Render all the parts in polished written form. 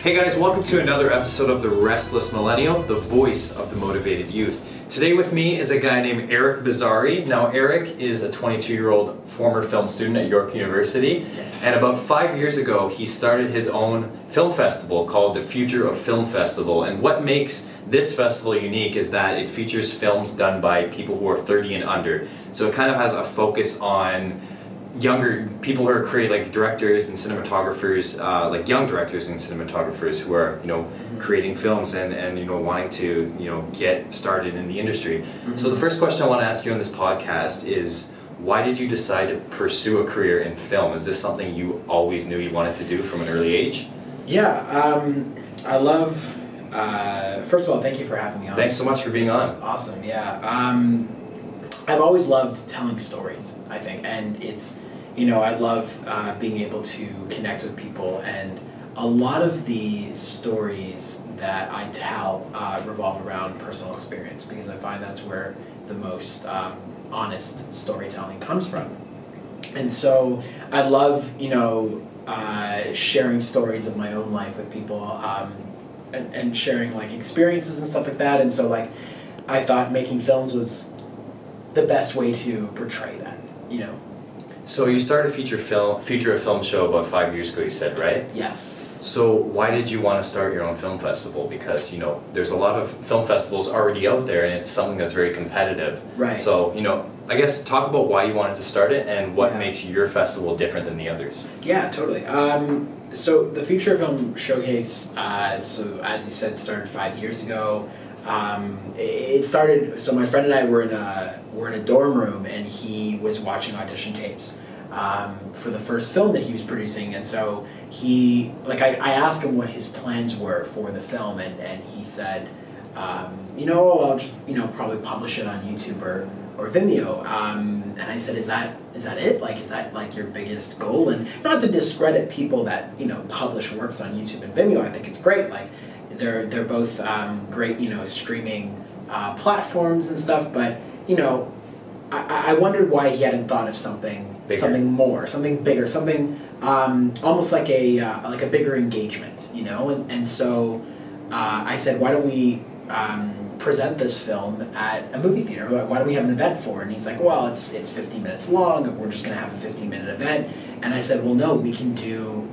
Hey guys, welcome to another episode of The Restless Millennial, the voice of the motivated youth. Today with me is a guy named Eric Bizzarri. Now Eric is a 22-year-old former film student at York University, and about 5 years ago he started his own film festival called the Future of Film Festival. And what makes this festival unique is that it features films done by people who are 30 and under. So it kind of has a focus on younger people who are creating, like directors and cinematographers, like young directors and cinematographers who are, creating films and wanting to, get started in the industry. So the first question I want to ask you on this podcast is, why did you decide to pursue a career in film? Is this something you always knew you wanted to do from an early age? Yeah, I love, first of all, thank you for having me on. Thanks so much for being on. Awesome, yeah. I've always loved telling stories, I think, and it's, I love being able to connect with people, and a lot of the stories that I tell revolve around personal experience, because I find that's where the most honest storytelling comes from. And so I love, sharing stories of my own life with people, and sharing like experiences and stuff like that. And so I thought making films was the best way to portray that, So you started Feature a Film show about 5 years ago, you said, right? Yes. So why did you want to start your own film festival? Because, there's a lot of film festivals already out there and it's something that's very competitive. Right. So, I guess talk about why you wanted to start it and what makes your festival different than the others. Yeah, totally. So the Future Film Showcase, so as you said, started 5 years ago. It started, so my friend and I were in a dorm room, and he was watching audition tapes for the first film that he was producing. And so I asked him what his plans were for the film, and he said, I'll just, probably publish it on YouTube or Vimeo. And I said, is that it? Is that your biggest goal? And not to discredit people that, publish works on YouTube and Vimeo. I think it's great. They're both great, streaming platforms and stuff. But I wondered why he hadn't thought of something more, something bigger, something almost like a bigger engagement, And so I said, why don't we present this film at a movie theater? Why don't we have an event for it? And he's like, well, it's 15 minutes long, and we're just going to have a 15-minute event. And I said, well, no, we can do.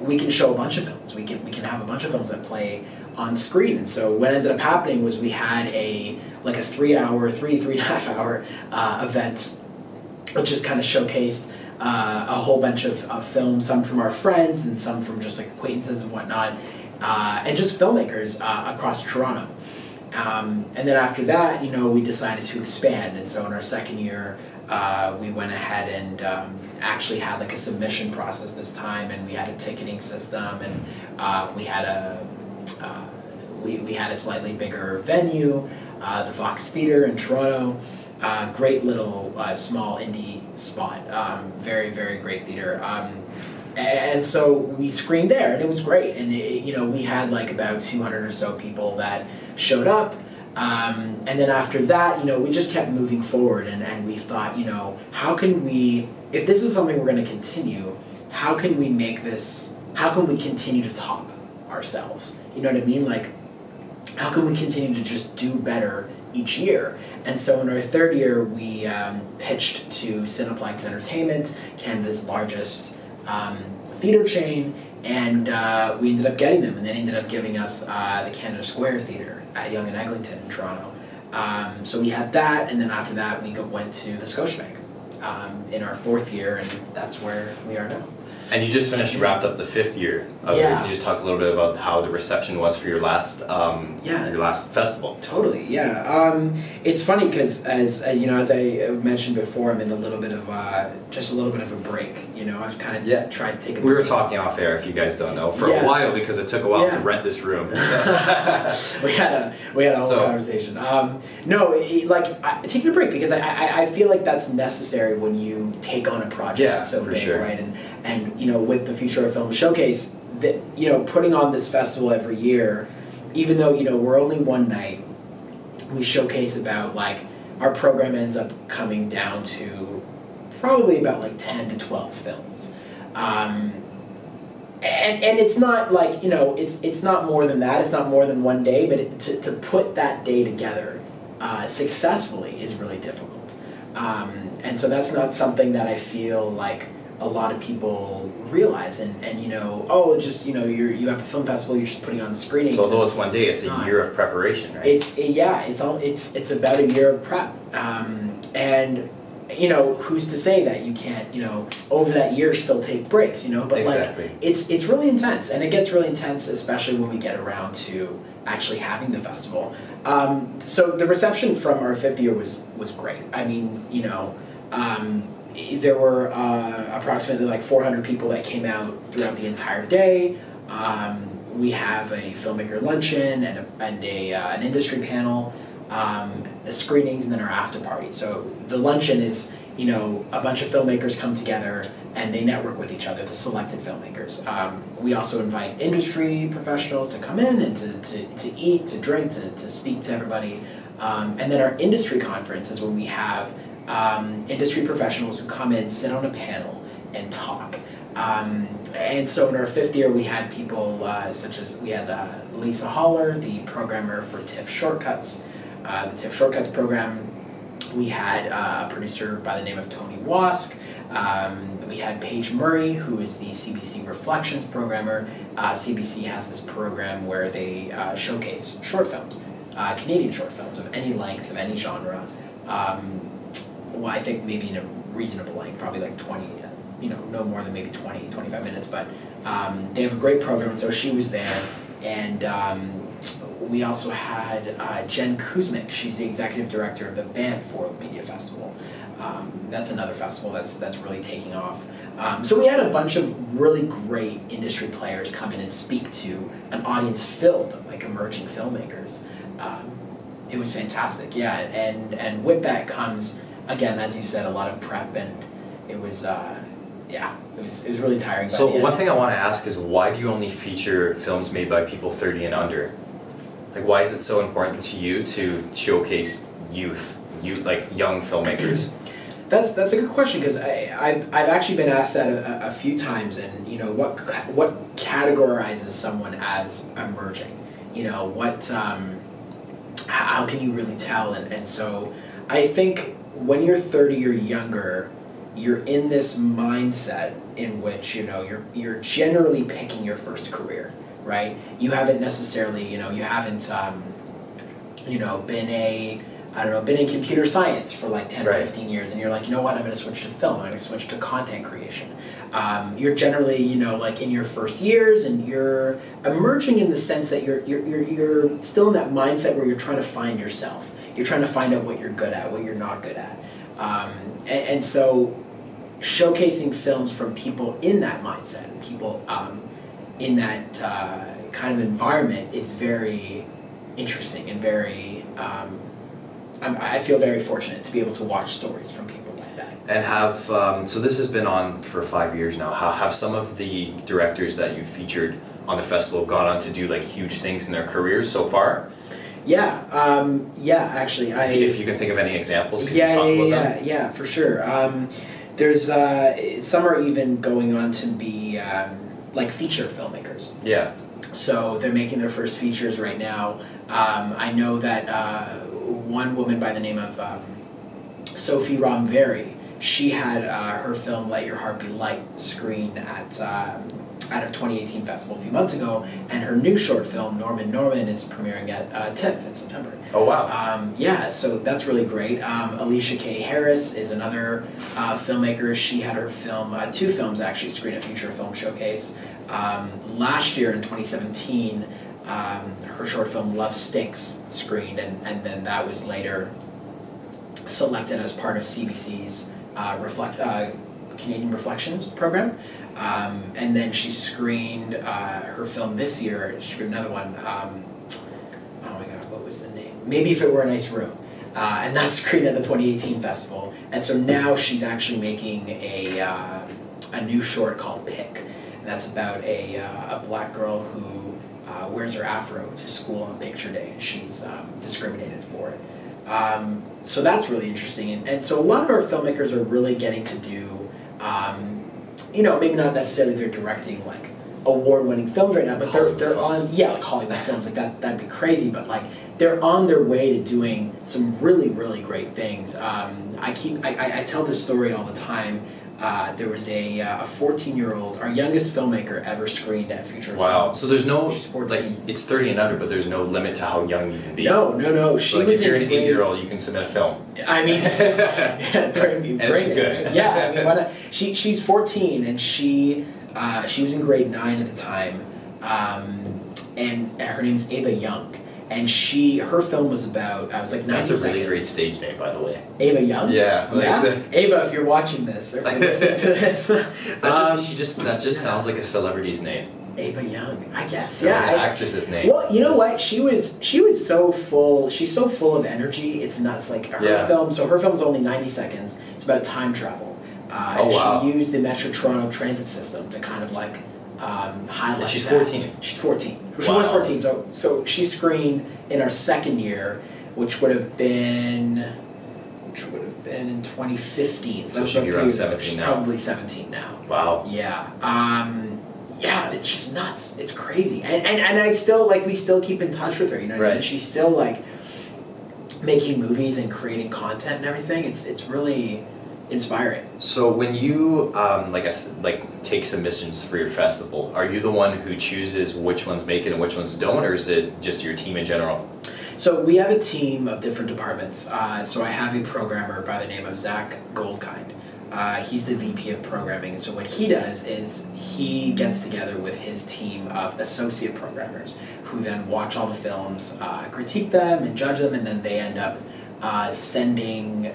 We can show a bunch of films. We can have a bunch of films that play on screen. And so what ended up happening was we had a 3.5 hour event, which just kind of showcased a whole bunch of films, some from our friends and some from just acquaintances and whatnot, and just filmmakers across Toronto. And then after that, we decided to expand. And so in our second year, we went ahead and actually had a submission process this time, and we had a ticketing system, and we had a slightly bigger venue, the Vox Theatre in Toronto. Great little small indie spot, very, very great theater. And so we screened there, and it was great. And we had about 200 or so people that showed up. And then after that, we just kept moving forward, and we thought, how can we, if this is something we're going to continue, how can we continue to top ourselves? You know what I mean? How can we continue to just do better each year? And so in our third year, we pitched to Cineplex Entertainment, Canada's largest theater chain, and we ended up getting them, and they ended up giving us the Canada Square Theatre at Yonge and Eglinton in Toronto. So we had that, and then after that we went to the Scotiabank in our fourth year, and that's where we are now. And you just wrapped up the fifth year of it. Can you just talk a little bit about how the reception was for your last festival? Totally, yeah. It's funny because as I mentioned before, I'm in a little bit of a break. I've kind of tried to take a break. We were talking off air, if you guys don't know, for a while, because it took a while to rent this room. So. we had a whole conversation. Taking a break, because I feel like that's necessary when you take on a project so big, right? And with the Future of Film Showcase, that putting on this festival every year, even though we're only one night, we showcase about our program ends up coming down to probably about 10 to 12 films, And it's not like, it's not more than that. It's not more than one day, but to put that day together successfully is really difficult. And so that's not something that I feel like a lot of people realize. And you have a film festival, you're just putting on screenings. So although it's one day, it's a year of preparation, right? It's about a year of prep. And who's to say that you can't, over that year still take breaks, but exactly. Like it's really intense, and it gets really intense, especially when we get around to actually having the festival. So the reception from our 5th year was great. I mean, there were approximately like 400 people that came out throughout the entire day. We have a filmmaker luncheon and an industry panel. The screenings, and then our after party. So the luncheon is, a bunch of filmmakers come together and they network with each other, the selected filmmakers. We also invite industry professionals to come in and to eat, to drink, to speak to everybody. And then our industry conference is when we have industry professionals who come in, sit on a panel, and talk. And so in our 5th year, we had people such as, we had Lisa Haller, the programmer for TIFF Shortcuts, the TIFF Shortcuts program. We had a producer by the name of Tony Wask. We had Paige Murray, who is the CBC Reflections programmer. CBC has this program where they showcase short films, Canadian short films of any length, of any genre. Well, I think maybe in a reasonable length, probably like 20, no more than maybe 20, 25 minutes, but they have a great program, and so she was there. And we also had Jen Kuzmic. She's the executive director of the Banff World Media Festival. That's another festival that's really taking off. So we had a bunch of really great industry players come in and speak to an audience filled of like emerging filmmakers. It was fantastic, yeah. And with that comes, again, as you said, a lot of prep, and it was it was really tiring. So one thing I want to ask is, why do you only feature films made by people 30 and under? Like, why is it so important to you to showcase youth, like young filmmakers? That's a good question, because I've actually been asked that a few times, and what categorizes someone as emerging? How can you really tell? And so I think when you're 30 or younger, you're in this mindset in which you're generally picking your first career, right? You haven't necessarily been in computer science for like 10 or 15 years, and you're like, what, I'm going to switch to film, I'm going to switch to content creation. You're generally, like in your first years, and you're emerging in the sense that you're still in that mindset where you're trying to find yourself. You're trying to find out what you're good at, what you're not good at. And so showcasing films from people in that mindset, and people in that kind of environment is very interesting and very, I feel very fortunate to be able to watch stories from people like that. And so this has been on for 5 years now. Have some of the directors that you've featured on the festival gone on to do like huge things in their careers so far? Yeah, actually. If you can think of any examples, could you talk about them? Yeah, for sure. There's some are even going on to be like feature filmmakers. Yeah. So they're making their first features right now. I know that one woman by the name of Sophie Romberry, she had her film Let Your Heart Be Light screened at a 2018 festival a few months ago, and her new short film Norman is premiering at TIFF in September. Oh wow! Yeah, so that's really great. Alicia K. Harris is another filmmaker. She had her film, two films actually, screen at Future Film Showcase. Last year in 2017, her short film Love Stinks screened, and then that was later selected as part of CBC's Canadian Reflections program. And then she screened her film this year. She screened another one. Oh my God, what was the name? Maybe If It Were a Nice Room. And that screened at the 2018 festival. And so now she's actually making a new short called Pick. And that's about a black girl who wears her afro to school on picture day, and she's discriminated for it. So that's really interesting. And so a lot of our filmmakers are really getting to do, maybe not necessarily they're directing like award-winning films right now, but they're films. on like Hollywood films, like that'd be crazy, but like they're on their way to doing some really great things. I tell this story all the time. There was a 14-year-old, our youngest filmmaker ever screened at Future Wow. Film. So there's no, She's 14. like, it's 30 and under, but there's no limit to how young you can be. No. She So like was if you're an in grade- 8-year-old, you can submit a film. I mean, bring it's it. good. Yeah, I mean, why not? She's 14 and she was in grade 9 at the time, and her name's Ava Young. And her film was about, I was like 90 That's a really seconds. great stage name, by the way. Ava Young? Yeah. Ava, if you're watching this, or if you're listening to this. That just sounds like a celebrity's name. Ava Young, I guess. Or Yeah. an actress's name. Well, you know what? She was so full. She's so full of energy. It's nuts. Like her film. So her film's only 90 seconds. It's about time travel. Wow. She used the Metro Toronto transit system to kind of like highlight. And she's that. 14. She's 14. She Wow. was 14. So she screened in our second year, which would have been in 2015. So she'd be around 17 She's now. probably 17 now. Wow. Yeah. Yeah, it's just nuts. It's crazy. And I still, like, we still keep in touch with her, you know what I mean? She's still, like, making movies and creating content and everything. It's really inspiring. So when you take submissions for your festival, are you the one who chooses which ones make it and which ones don't, or is it just your team in general? So we have a team of different departments. So I have a programmer by the name of Zach Goldkind. He's the VP of programming. So what he does is he gets together with his team of associate programmers who then watch all the films, critique them and judge them, and then they end up sending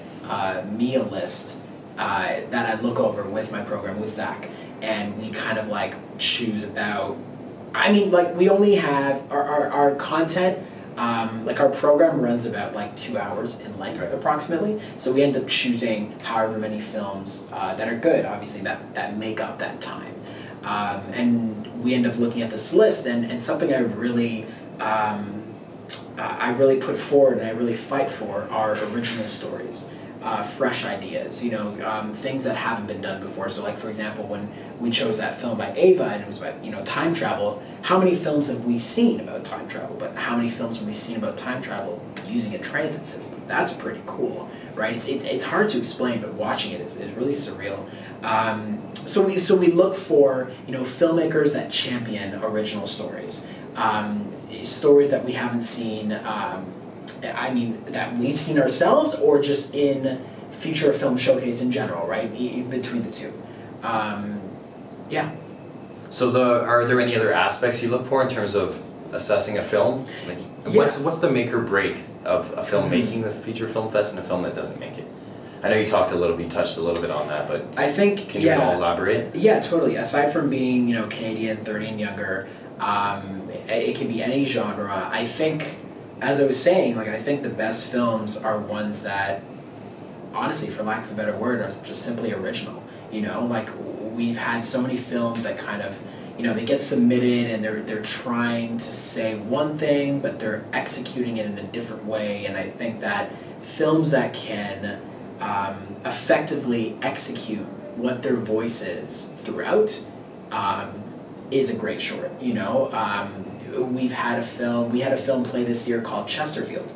me a list that I look over with my program, with Zach, and we kind of like choose about, I mean, like we only have our content, like our program runs about like 2 hours in length approximately, so we end up choosing however many films that are good, obviously that make up that time, and we end up looking at this list, and something I really put forward and I really fight for are original stories. Fresh ideas, you know, things that haven't been done before. So like, for example, when we chose that film by Ava and it was about, you know, time travel, how many films have we seen about time travel? But how many films have we seen about time travel using a transit system? That's pretty cool, right? It's hard to explain, but watching it is really surreal. So we look for, you know, filmmakers that champion original stories, stories that we haven't seen, I mean, that we've seen ourselves or just in Future Film Showcase in general, right? Between the two. Yeah. So are there any other aspects you look for in terms of assessing a film? Like, what's the make or break of a film making the Feature Film Fest and a film that doesn't make it? I know you touched a little bit on that, but I think, can you all elaborate? Yeah, totally. Aside from being, you know, Canadian, 30 and younger, it can be any genre. I think, as I was saying, like, I think the best films are ones that, honestly, for lack of a better word, are just simply original. You know, like, we've had so many films that kind of, you know, they get submitted and they're trying to say one thing, but they're executing it in a different way. And I think that films that can effectively execute what their voice is throughout is a great short, you know. We had a film play this year called Chesterfield.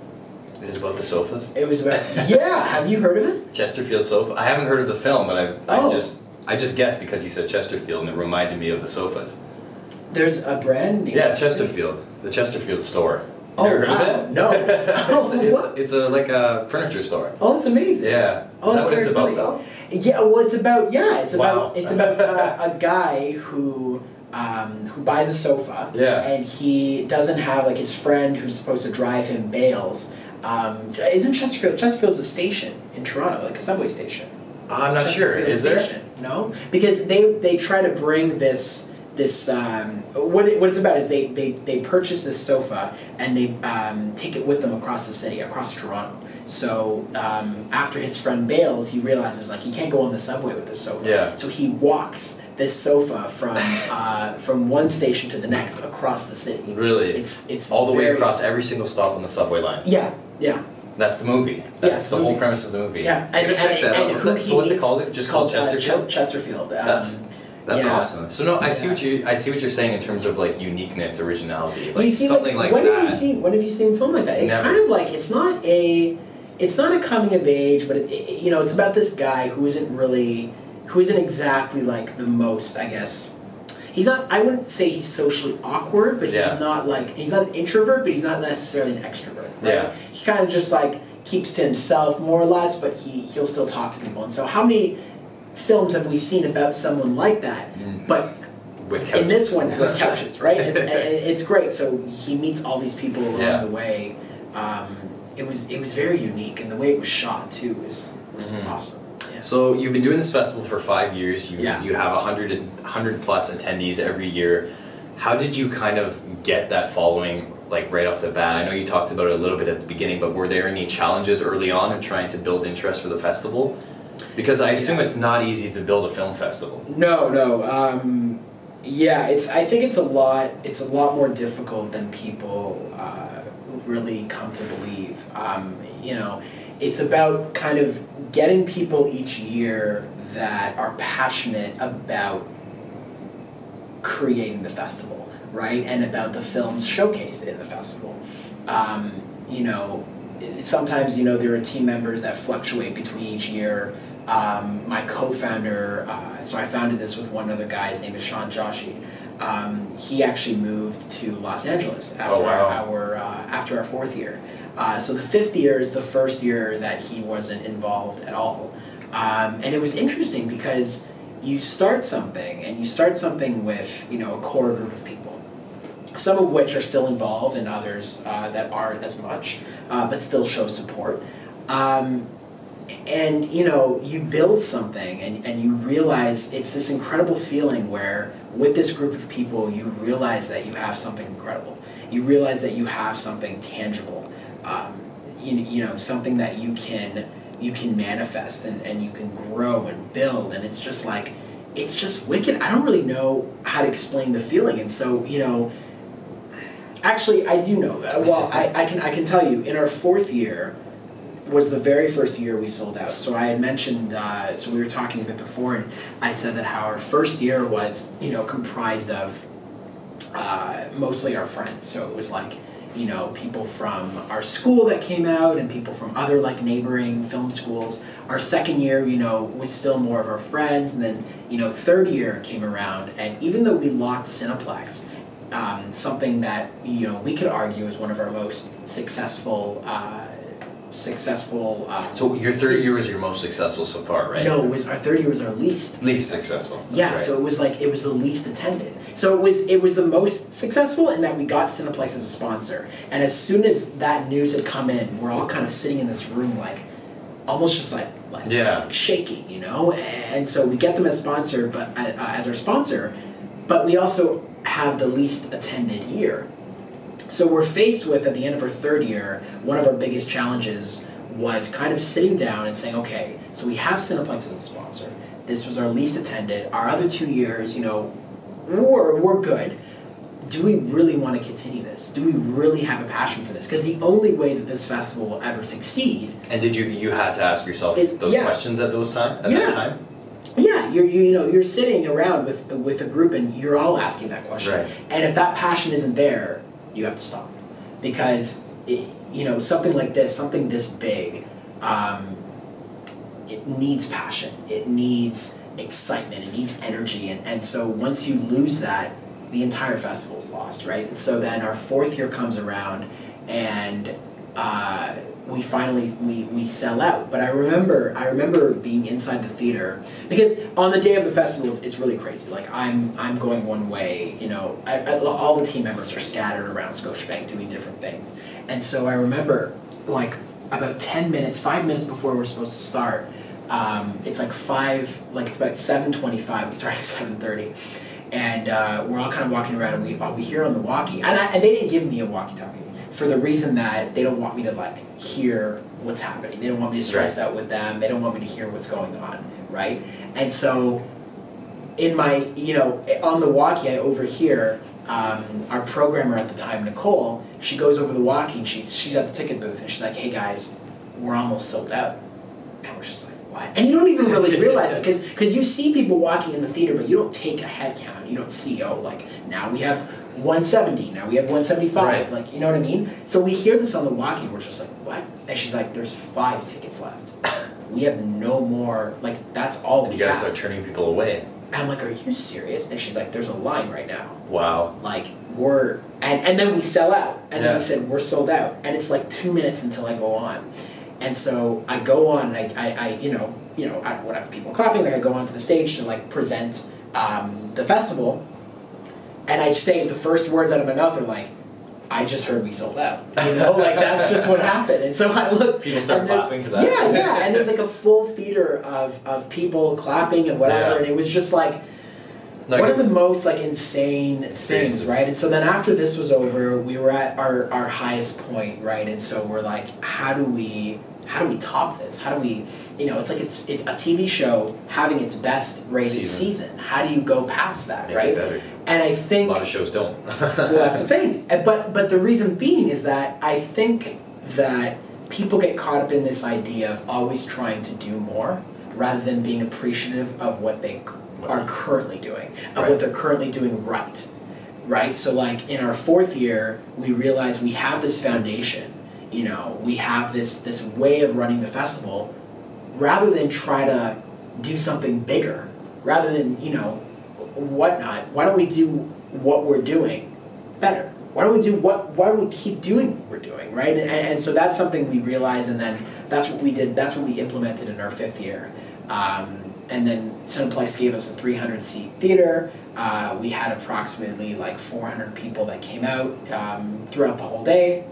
Is it about the sofas? It was about, yeah, have you heard of it? Chesterfield sofa? I haven't heard of the film, but I just guessed because you said Chesterfield and it reminded me of the sofas. There's a brand named Chesterfield. The Chesterfield store. Oh, heard of it? No. It's like a furniture store. Oh, that's amazing. Yeah. Oh, Is that that's what it's very about funny. though? Yeah, well, it's about Wow. a guy who buys a sofa, and he doesn't have, like, his friend who's supposed to drive him bails. Isn't Chesterfield's a station in Toronto, like a subway station? I'm not sure. Is there? No, because they try to bring this what it's about is they purchase this sofa and they take it with them across the city, across Toronto. So after his friend bails, he realizes, like, he can't go on the subway with the sofa. Yeah. So he walks this sofa from one station to the next across the city. Really? It's all the way across every single stop on the subway line. Yeah. That's the movie. That's the whole premise of the movie. Yeah. I'm gonna check that out. So what's it called? Just called Chesterfield? Chesterfield. That's awesome. So no, I see what you're saying in terms of like uniqueness, originality, like you see, something like when that. When have you seen a film like that? It's Never. kind of like it's not a coming of age, but it's about this guy who isn't exactly like the most, I guess. He's not. I wouldn't say he's socially awkward, but he's not an introvert, but he's not necessarily an extrovert. Right? Yeah. He kind of just like keeps to himself more or less, but he'll still talk to people. And so, how many films have we seen about someone like that? But with couches. in this one, with couches, right? It's great. So he meets all these people along the way. It was very unique, and the way it was shot too was awesome. Yeah. So you've been doing this festival for 5 years. You have 100 plus attendees every year. How did you kind of get that following, like right off the bat? I know you talked about it a little bit at the beginning, but were there any challenges early on in trying to build interest for the festival? Because I assume it's not easy to build a film festival. No. I think it's a lot more difficult than people really come to believe. It's about kind of getting people each year that are passionate about creating the festival, right? And about the films showcased in the festival. Sometimes, there are team members that fluctuate between each year. My co-founder, so I founded this with one other guy, his name is Sean Joshi. He actually moved to Los Angeles after after our 4th year. So the 5th year is the first year that he wasn't involved at all. And it was interesting because you start something with, a core group of people, some of which are still involved and others that aren't as much, but still show support. And you build something and you realize it's this incredible feeling where with this group of people you realize that you have something incredible. You realize that you have something tangible, something that you can manifest and you can grow and build, and it's just wicked. I don't really know how to explain the feeling, and so actually I do know that. Well, I can tell you, in our 4th year was the very first year we sold out. So I had mentioned, so we were talking a bit before, and I said that how our first year was, comprised of mostly our friends. So it was like, people from our school that came out and people from other like neighboring film schools. Our 2nd year, was still more of our friends, and then, 3rd year came around, and even though we locked Cineplex, something that, we could argue is one of our most successful. So your 3rd year was your most successful so far, right? No, our 3rd year was our least successful. That's yeah, right. So it was the least attended. So it was the most successful in that we got Cineplex as a sponsor. And as soon as that news had come in, we're all kind of sitting in this room like almost just like shaking, And so we get them as sponsor, but as our sponsor, but we also have the least attended year. So we're faced with, at the end of our 3rd year, one of our biggest challenges was kind of sitting down and saying, okay, so we have Cineplex as a sponsor. This was our least attended. Our other 2 years, we're good. Do we really want to continue this? Do we really have a passion for this? Because the only way that this festival will ever succeed. And did you had to ask yourself those questions at that time? Yeah, you're sitting around with a group and you're all asking that question. Right. And if that passion isn't there, you have to stop, because something like this, something this big, it needs passion, it needs excitement, it needs energy, and so once you lose that, the entire festival is lost, right? And so then our 4th year comes around, and we finally we sell out. But I remember being inside the theater, because on the day of the festival it's really crazy. Like I'm going one way, all the team members are scattered around Scotiabank doing different things, and so I remember like about 5 minutes before we're supposed to start, it's like it's about 7:25. We start at 7:30, and we're all kind of walking around, and we hear on the walkie, and they didn't give me a walkie-talkie, for the reason that they don't want me to hear what's happening. They don't want me to stress out with them. They don't want me to hear what's going on, right? And so in my, on the walkie, I overhear our programmer at the time, Nicole. She goes over the walkie and she's at the ticket booth and she's like, "Hey guys, we're almost sold out." And we're just like, what? And you don't even really realize it because you see people walking in the theater, but you don't take a head count. You don't see, oh, like now we have 170, now we have 175. Right. Like, you know what I mean? So we hear this on the walkie, we're just like, what? And she's like, there's 5 tickets left. We have no more, like that's all we have. You gotta start turning people away. And I'm like, are you serious? And she's like, there's a line right now. Wow. Like and then we sell out. And then we said, we're sold out. And it's like 2 minutes until I go on. And so I go on and I whatever, people clapping, like I go onto the stage to like present the festival. And I say the first words out of my mouth are like, I just heard we sold out. You know, like that's just what happened. And so I look. People start clapping to that. Yeah. And there's like a full theater of people clapping and whatever. Yeah. And it was just like one of the most like insane things, right? And so then after this was over, we were at our highest point, right? And so we're like, how do we top this? How do we, it's like it's a TV show having its best rated season. How do you go past that, Make right? it better. And I think a lot of shows don't. well, that's the thing. But the reason being is that I think that people get caught up in this idea of always trying to do more rather than being appreciative of what they are currently doing, of what they're currently doing right? So like in our 4th year, we realized we have this foundation. We have this way of running the festival, rather than try to do something bigger, rather than whatnot. Why don't we do what we're doing better? Why don't we keep doing what we're doing, right? And so that's something we realized, and then that's what we did. That's what we implemented in our 5th year. And then Cineplex gave us a 300-seat theater. We had approximately like 400 people that came out throughout the whole day.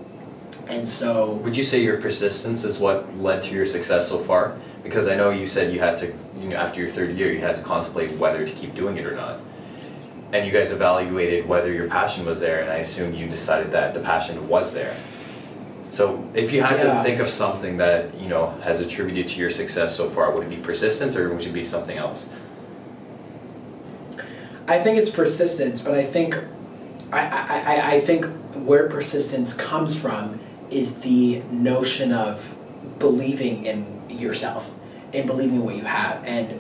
And so, would you say your persistence is what led to your success so far? Because I know you said you had to, after your 3rd year, you had to contemplate whether to keep doing it or not. And you guys evaluated whether your passion was there, and I assume you decided that the passion was there. So if you had to think of something that, has attributed to your success so far, would it be persistence or would it be something else? I think it's persistence, but I think where persistence comes from is the notion of believing in yourself and believing in what you have. And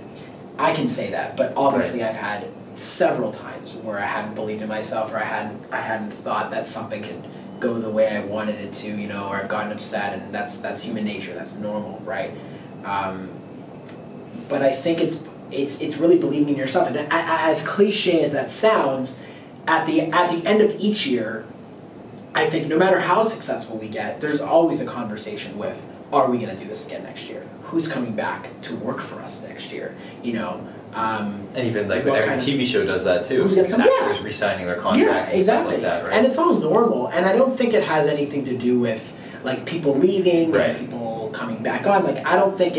I can say that, but obviously I've had several times where I haven't believed in myself, or I hadn't thought that something could go the way I wanted it to, or I've gotten upset, and that's human nature, that's normal, right? But I think it's really believing in yourself. And as cliche as that sounds, at the end of each year, I think no matter how successful we get, there's always a conversation with, are we going to do this again next year? Who's coming back to work for us next year? And even like every TV show does that too. Who's going to come? Actors re-signing their contracts and stuff like that, right? And it's all normal. And I don't think it has anything to do with like people leaving right. and people coming back on. Like I don't think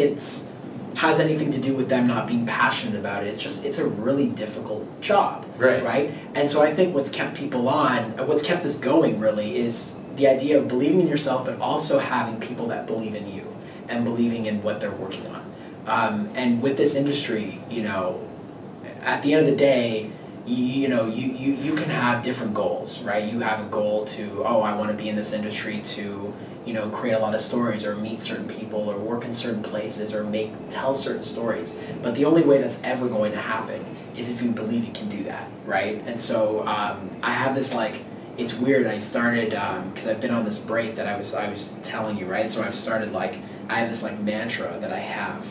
has anything to do with them not being passionate about it. It's a really difficult job, right? And so I think what's kept people on, what's kept us going really is the idea of believing in yourself, but also having people that believe in you and believing in what they're working on. And with this industry, at the end of the day, you can have different goals, right? You have a goal to, I want to be in this industry to, create a lot of stories or meet certain people or work in certain places or tell certain stories. But the only way that's ever going to happen is if you believe you can do that, right? And so I have this it's weird. I started because I've been on this break that I was telling you, right? So I've started I have this mantra that I have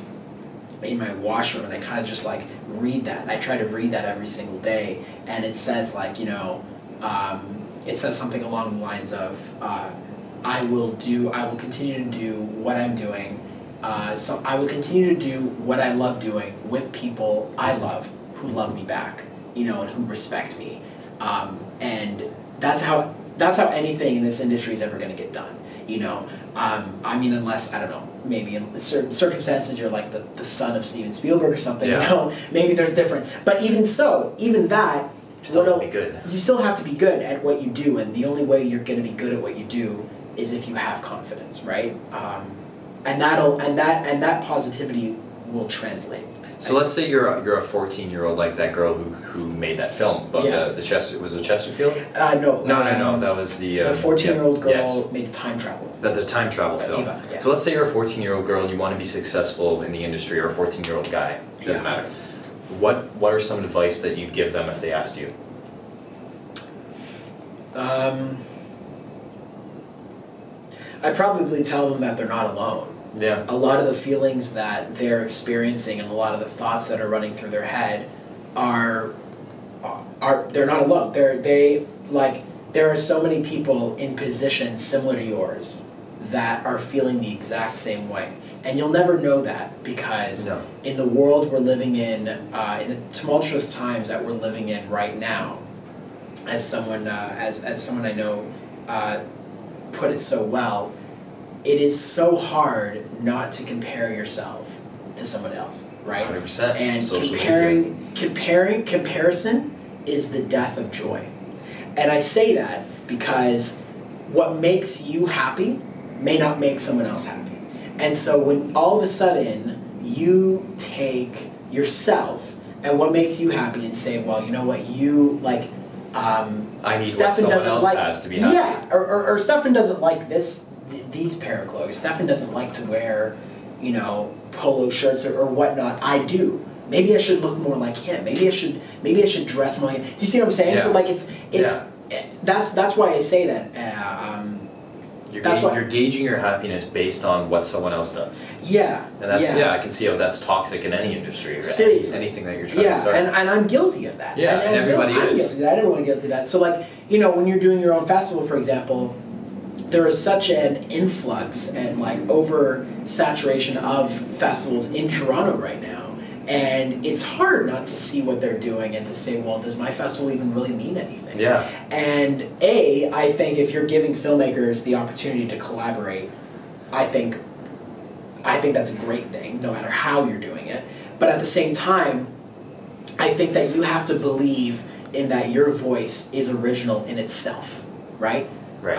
in my washroom, and I kind of just read that. I try to read that every single day, and it says it says something along the lines of I will continue to do what I'm doing. So I will continue to do what I love doing with people I love who love me back, and who respect me. And that's how anything in this industry is ever going to get done. I mean, unless, I don't know, maybe in certain circumstances you're the son of Steven Spielberg or something, maybe there's different. But even so, even that, you still have to be good. You still have to be good at what you do, and the only way you're going to be good at what you do is if you have confidence, right? And that positivity will translate. So let's say you're a 14-year-old like that girl who made that film about the Chester. Was it Chesterfield? No. No. That was the 14-year-old girl made the time travel. The time travel film. Eva, yeah. So let's say you're a 14-year-old girl and you want to be successful in the industry, or a 14-year-old guy. It doesn't matter. What are some advice that you'd give them if they asked you? I'd probably tell them that they're not alone. Yeah. A lot of the feelings that they're experiencing and a lot of the thoughts that are running through their head are they're not alone. There are so many people in positions similar to yours that are feeling the exact same way. And you'll never know that because in the world we're living in the tumultuous times that we're living in right now, as someone I know put it so well, it is so hard not to compare yourself to someone else, right? 100%. And comparison is the death of joy. And I say that because what makes you happy may not make someone else happy. And so when all of a sudden you take yourself and what makes you happy and say, well, you know what, you like, I need Stefan what someone else has to be happy. Yeah, or Stefan doesn't like these pair of clothes. Stefan doesn't like to wear, polo shirts or whatnot. I do. Maybe I should look more like him. Maybe I should dress more like him. Do you see what I'm saying? Yeah. So that's why I say that. You're gauging your happiness based on what someone else does. Yeah. And that's I can see how that's toxic in any industry or anything that you're trying to start. And I'm guilty of that. Yeah, and everybody is. I'm guilty of that. Everyone's guilty of that. So when you're doing your own festival, for example, there is such an influx and oversaturation of festivals in Toronto right now. And it's hard not to see what they're doing and to say, well, does my festival even really mean anything? Yeah. And I think if you're giving filmmakers the opportunity to collaborate, I think that's a great thing, no matter how you're doing it. But at the same time, I think that you have to believe in that your voice is original in itself, right? Right.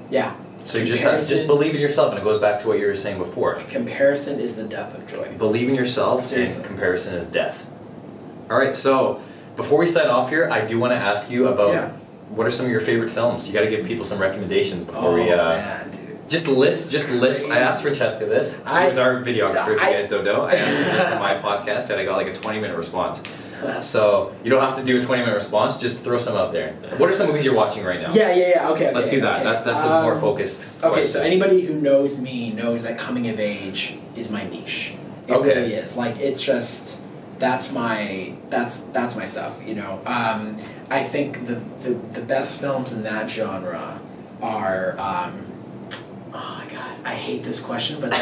Yeah. So you just believe in yourself, and it goes back to what you were saying before. Comparison is the death of joy. Believe in yourself, and comparison is death. All right, so before we sign off here, I do want to ask you about what are some of your favorite films? You got to give people some recommendations before we. Man, dude. Just list. I asked Francesca this. He was our videographer. If you guys don't know, I asked him this on my podcast, and I got like a 20-minute response. So you don't have to do a 20-minute response. Just throw some out there. What are some movies you're watching right now? Yeah. Okay. Let's do that. Okay. That's a more focused. Okay, question. so anybody who knows me knows that coming of age is my niche. It really is. It's just that's my stuff. I think the best films in that genre are. Oh my God, I hate this question, but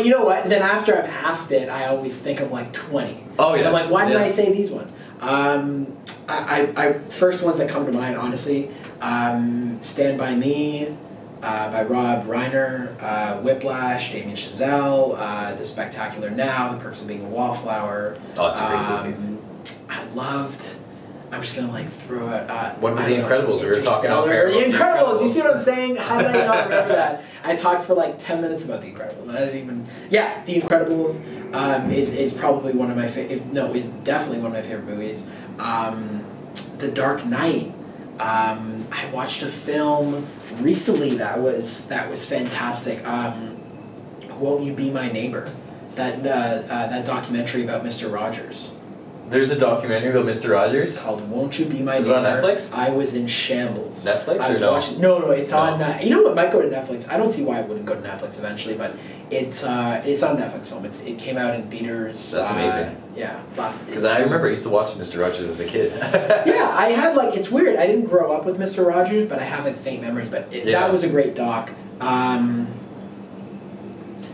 you know what? Then after I've asked it, I always think of 20. Oh yeah. And I'm like, why did I say these ones? I first ones that come to mind, honestly, Stand By Me, by Rob Reiner, Whiplash, Damien Chazelle, The Spectacular Now, The Perks of Being a Wallflower. Oh, that's a great movie. I'm just gonna throw out. What about The Incredibles? We were talking about The Incredibles. You see what I'm saying? How did I not remember that? I talked for 10 minutes about The Incredibles, and I didn't even. Yeah, The Incredibles is probably one of my favorite. No, it's definitely one of my favorite movies. The Dark Knight. I watched a film recently that was fantastic. Won't You Be My Neighbor? That documentary about Mr. Rogers. There's a documentary about Mr. Rogers called "Won't You Be My Neighbor." Is it on Netflix? I was in shambles. Netflix or no? No, it's on. You know what? Might go to Netflix. I don't see why it wouldn't go to Netflix eventually, but it's on Netflix film. It came out in theaters. That's amazing. Yeah, because I remember I used to watch Mr. Rogers as a kid. Yeah, I had it's weird. I didn't grow up with Mr. Rogers, but I have faint memories. But that was a great doc.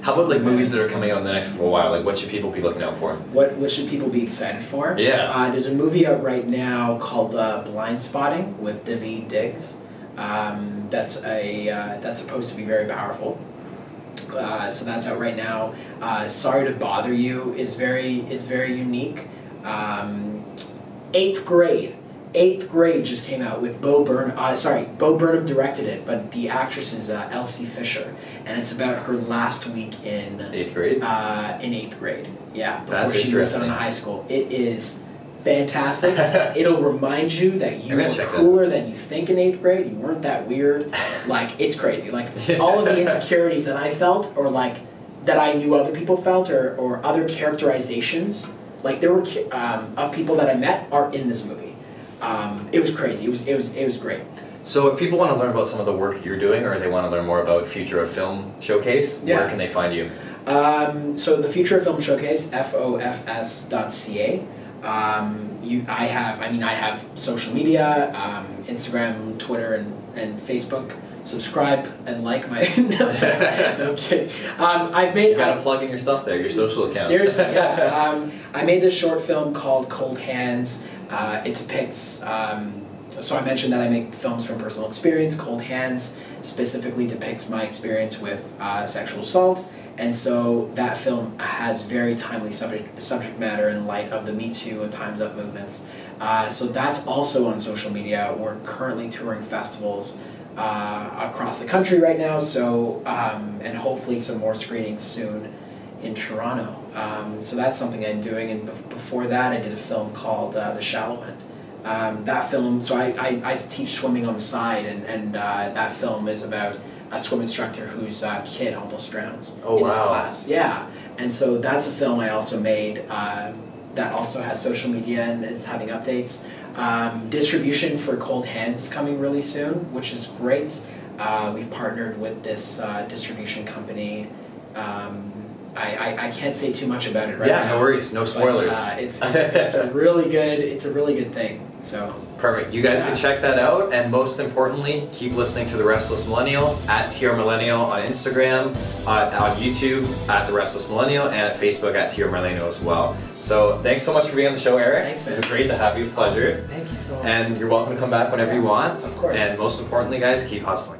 How about movies that are coming out in the next little while? What should people be looking out for? What should people be excited for? Yeah. There's a movie out right now called Blind Spotting with Daveed Diggs. That's supposed to be very powerful. So that's out right now. Sorry to Bother You is very unique. 8th Grade 8th Grade just came out with Bo Burnham. Bo Burnham directed it, but the actress is Elsie Fisher, and it's about her last week in 8th grade. In 8th grade, yeah, before That's she moves on to high school. It is fantastic. It'll remind you that you were cooler than you think in 8th grade. You weren't that weird. Like, it's crazy. Like, all of the insecurities that I felt, or like that I knew other people felt, or other characterizations, like there were of people that I met are in this movie. It was crazy. It was great. So if people want to learn about some of the work you're doing, or they want to learn more about Future of Film Showcase, where can they find you? So the Future of Film Showcase, FOFS.ca. I have social media, Instagram, Twitter, and Facebook. Subscribe and like my. No, I'm kidding. I've made. You gotta plug in your stuff there, your social accounts. Seriously, yeah. I made this short film called Cold Hands. It depicts. So I mentioned that I make films from personal experience. Cold Hands specifically depicts my experience with sexual assault. And so that film has very timely subject matter in light of the Me Too and Time's Up movements. So that's also on social media. We're currently touring festivals across the country right now. So and hopefully some more screenings soon in Toronto. So that's something I'm doing. And before that, I did a film called The Shallow End. That film. So I teach swimming on the side, and that film is about a swim instructor whose kid almost drowns in his class. Yeah, and so that's a film I also made that also has social media and it's having updates. Distribution for Cold Hands is coming really soon, which is great. We've partnered with this distribution company. I can't say too much about it right now. Yeah, no worries, no spoilers. But, it's a really good thing. So perfect. You guys can check that out, and most importantly, keep listening to The Restless Millennial at TR Millennial on Instagram, on YouTube at The Restless Millennial, and at Facebook at TR Millennial as well. So thanks so much for being on the show, Eric. Thanks, man. It was great to have you. Pleasure. Thank you so much. And you're welcome to come back whenever you want. Of course. And most importantly, guys, keep hustling.